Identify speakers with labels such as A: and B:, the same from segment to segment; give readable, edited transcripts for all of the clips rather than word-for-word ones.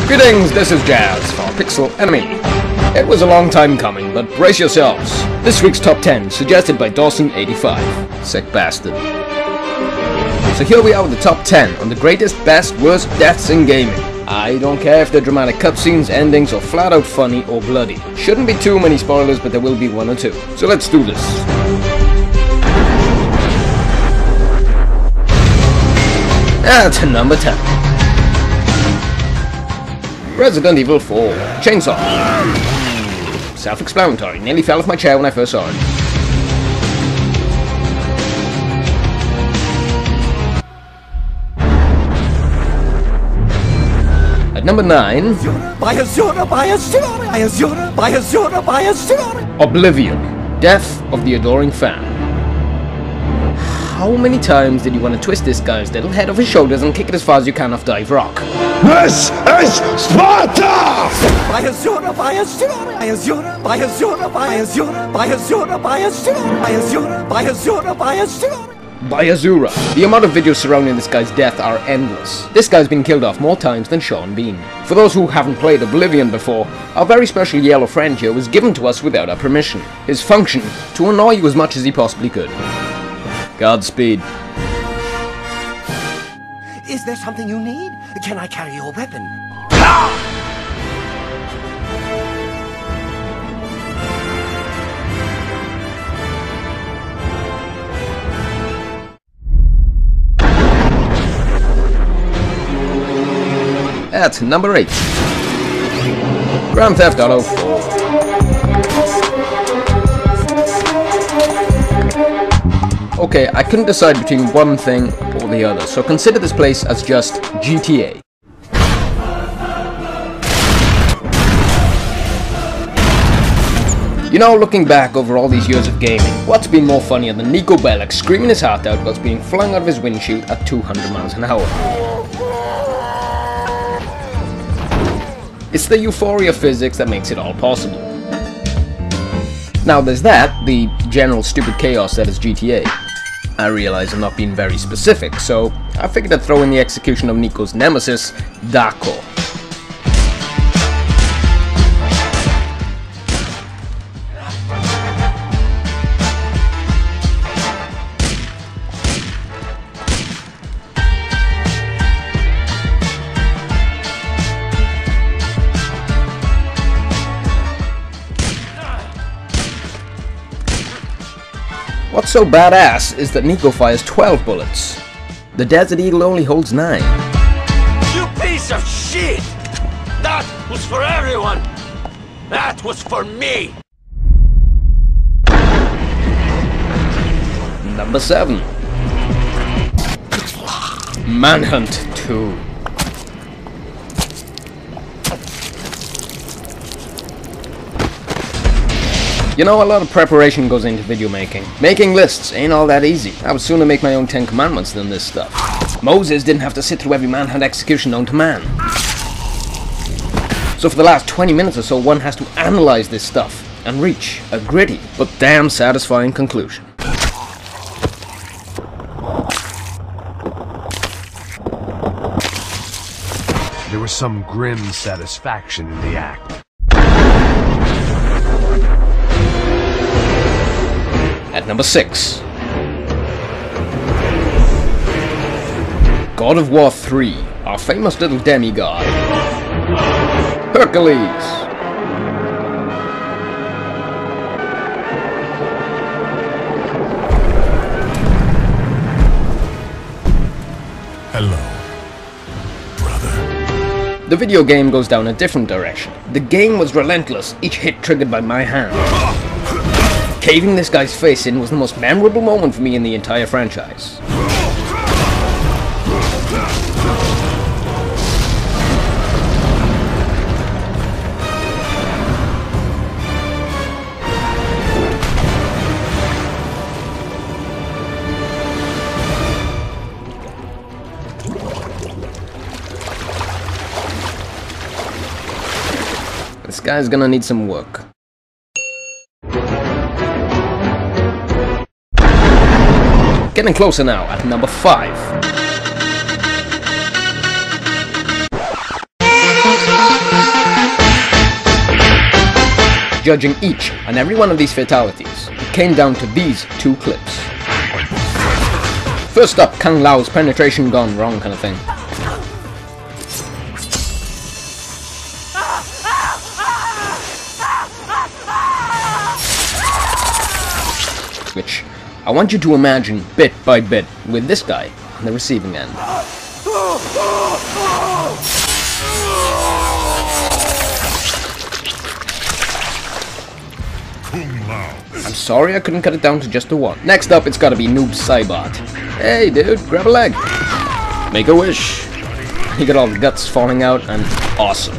A: Greetings, this is Jazz for Pixel Enemy. It was a long time coming, but brace yourselves. This week's top 10, suggested by Dawson85. Sick bastard. So here we are with the top 10 on the greatest, best, worst deaths in gaming. I don't care if they're dramatic cutscenes, endings, or flat out funny or bloody. Shouldn't be too many spoilers, but there will be one or two. So let's do this. At number 10. Resident Evil 4. Chainsaw. Self-explanatory. Nearly fell off my chair when I first saw it. At number 9. Oblivion. Death of the Adoring Fan. How many times did you want to twist this guy's little head off his shoulders and kick it as far as you can off Dive Rock?
B: This is Sparta!
A: Bayazura. The amount of videos surrounding this guy's death are endless. This guy's been killed off more times than Sean Bean. For those who haven't played Oblivion before, our very special yellow friend here was given to us without our permission. His function, to annoy you as much as he possibly could. Godspeed.
C: Is there something you need? Can I carry your weapon?
A: At number 8. Grand Theft Auto 4. Okay, I couldn't decide between one thing or the other, so consider this place as just GTA. You know, looking back over all these years of gaming, what's been more funnier than Niko Bellic screaming his heart out whilst being flung out of his windshield at 200 miles an hour? It's the euphoria physics that makes it all possible. Now there's that, the general stupid chaos that is GTA. I realize I'm not being very specific, so I figured I'd throw in the execution of Niko's nemesis, Dako. What's so badass is that Niko fires 12 bullets. The Desert Eagle only holds 9.
D: You piece of shit! That was for everyone! That was for me!
A: Number 7. Manhunt 2. You know, a lot of preparation goes into video making. Making lists ain't all that easy. I would sooner make my own 10 commandments than this stuff. Moses didn't have to sit through every manhunt execution known to man. So for the last 20 minutes or so, one has to analyze this stuff and reach a gritty but damn satisfying conclusion.
B: There was some grim satisfaction in the act.
A: At number 6. God of War 3, our famous little demigod. Hercules.
B: Hello, brother.
A: The video game goes down a different direction. The game was relentless, each hit triggered by my hand. Caving this guy's face in was the most memorable moment for me in the entire franchise. This guy's gonna need some work. Getting closer now at number 5. judging each and every one of these fatalities, it came down to these two clips. First up, Kung Lao's penetration gone wrong kind of thing. Which I want you to imagine bit by bit with this guy on the receiving end. I'm sorry I couldn't cut it down to just the one. Next up, it's gotta be Noob Saibot. Hey dude, grab a leg. Make a wish. You got all the guts falling out and awesome.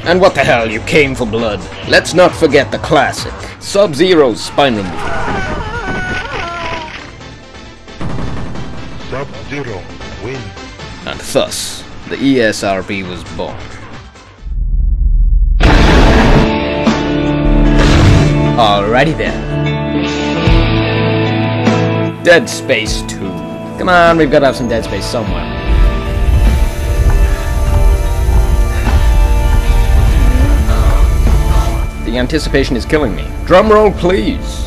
A: And what the hell, you came for blood. Let's not forget the classic, Sub-Zero's spine removal.
E: Sub-Zero win.
A: And thus, the ESRB was born. Alrighty then. Dead Space 2. Come on, we've got to have some Dead Space somewhere. The anticipation is killing me. Drum roll, please.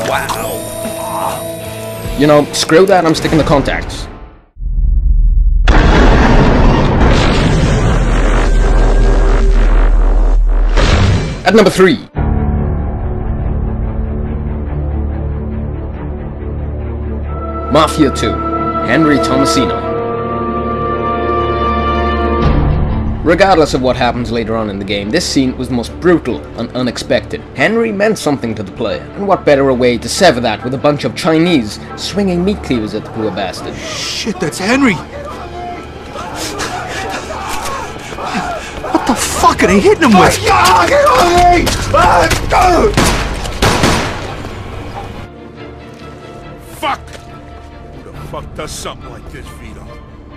A: Wow. You know, screw that, I'm sticking to contacts. At number 3. Mafia 2, Henry Tomasino. Regardless of what happens later on in the game, this scene was the most brutal and unexpected. Henry meant something to the player, and what better a way to sever that with a bunch of Chinese swinging meat cleavers at the poor bastard.
F: Shit, that's Henry! What the fuck are they hitting him with?
E: Fuck! Who the fuck does something like this, Vito?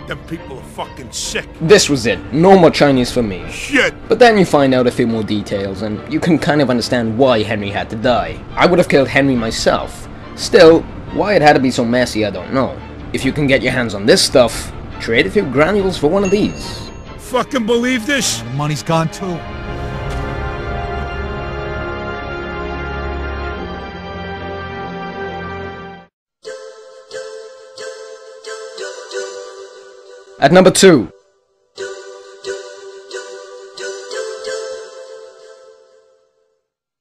E: Them people are fucking sick.
A: This was it. No more Chinese for me.
E: Shit!
A: But then you find out a few more details, and you can kind of understand why Henry had to die. I would have killed Henry myself. Still, why it had to be so messy, I don't know. If you can get your hands on this stuff, trade a few granules for one of these.
E: Fucking believe this?
F: The money's gone too.
A: At number 2.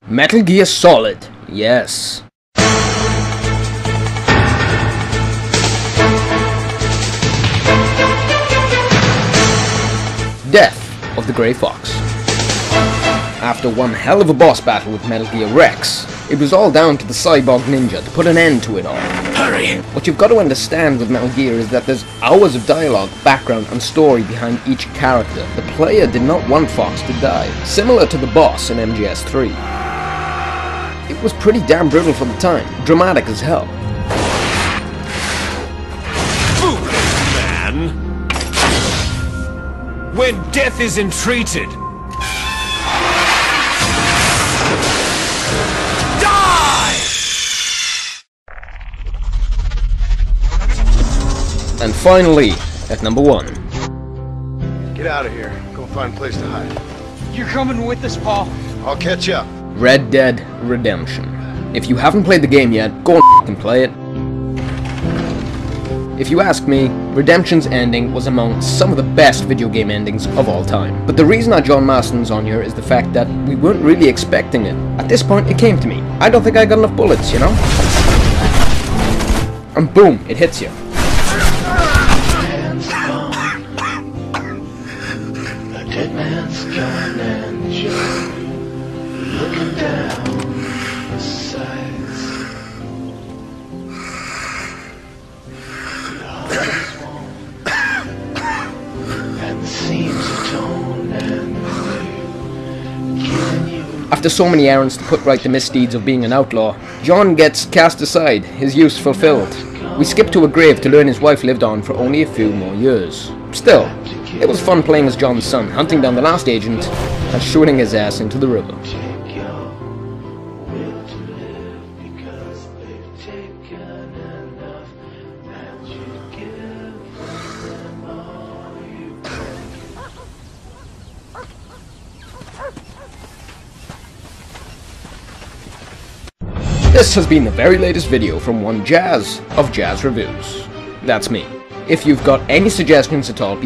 A: Metal Gear Solid. Yes. Death of the Grey Fox. After one hell of a boss battle with Metal Gear Rex, it was all down to the cyborg ninja to put an end to it all.
D: Hurry!
A: What you've got to understand with Metal Gear is that there's hours of dialogue, background and story behind each character. The player did not want Fox to die, similar to the boss in MGS3. It was pretty damn brutal for the time, dramatic as hell.
D: Foolish man! When death is entreated,
A: And finally, at number 1.
G: Get out of here. Go find a place to hide.
H: You're coming with us, Paul.
G: I'll catch up.
A: Red Dead Redemption. If you haven't played the game yet, go and play it. If you ask me, Redemption's ending was among some of the best video game endings of all time. But the reason John Marston's on here is the fact that we weren't really expecting it. At this point, it came to me. I don't think I got enough bullets, you know? And boom, it hits you.
I: Dead man's gone and Joe looking down the sights. The heart's warm and the seams atone and giving you.
A: After so many errands to put right the misdeeds of being an outlaw, John gets cast aside, his use fulfilled. We skip to a grave to learn his wife lived on for only a few more years. Still, it was fun playing as John's son, hunting down the last agent and shooting his ass into the river. This has been the very latest video from one Jazz of Jazz Reviews. That's me. If you've got any suggestions at all,